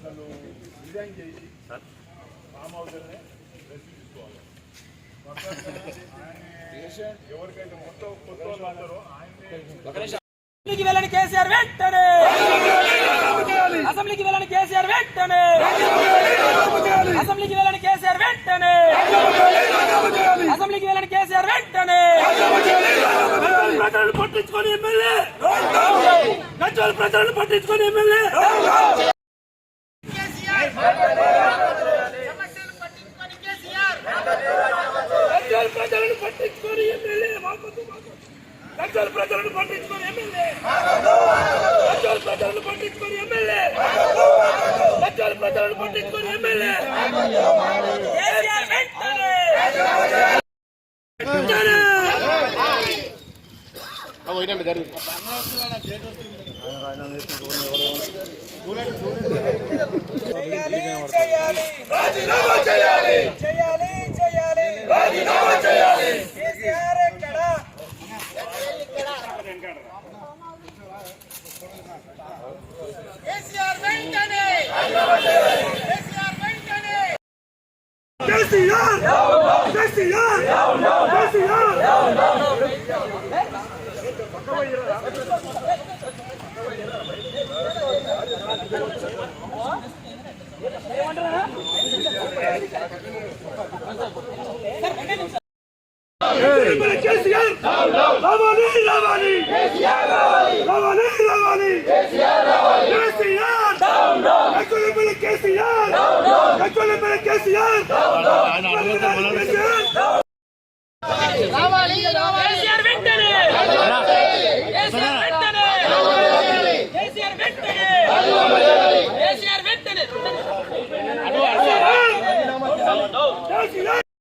అసలు రిజైన్ చేసి form హౌస్లోనే rest తీసుకోవాలి. ఎవరికైతే మొత్తం కొత్త వాళ్ళు అంటారో అసెంబ్లీకి వెళ్ళని కేసీఆర్ వెంటనే, అసెంబ్లీకి వెళ్ళని కేసీఆర్ వెంటనే, అసెంబ్లీకి వెళ్ళని కేసీఆర్ వెంటనే, అసెంబ్లీకి వెళ్ళని కేసీఆర్ వెంటనే. ప్రజలను పట్టించుకొని ఎమ్మెల్యే, గజ్వేల్ ప్రజలను పట్టించుకొని ఎమ్మెల్యే, గజ్వేల్ ప్రజలను పట్టించుకొని ఎమ్మెల్యే, గజ్వేల్ ప్రజలను పట్టించుకొని ఎమ్మెల్యే, గజ్వేల్ ప్రజలను పట్టించుకొని ఎమ్మెల్యే, గజ్వేల్ ప్రజలను పట్టించుకొని ఎమ్మెల్యే. కేసీఆర్ వెంటనే. రాజీనామా చేయాలి, చేయాలి చేయాలి, రాజీనామా చేయాలి. కేసీఆర్ ఎక్కడ? కేసీఆర్ వెంటనే, కేసీఆర్ వెంటనే. కేసీఆర్, కేసీఆర్, కేసీఆర్. కేసీఆర్ రావాలి, రావాలి, కేసీఆర్ రావాలి, రావాలి, కేసీఆర్ రావాలి, కేసీఆర్ కేసీఆర్ కేసీఆర్.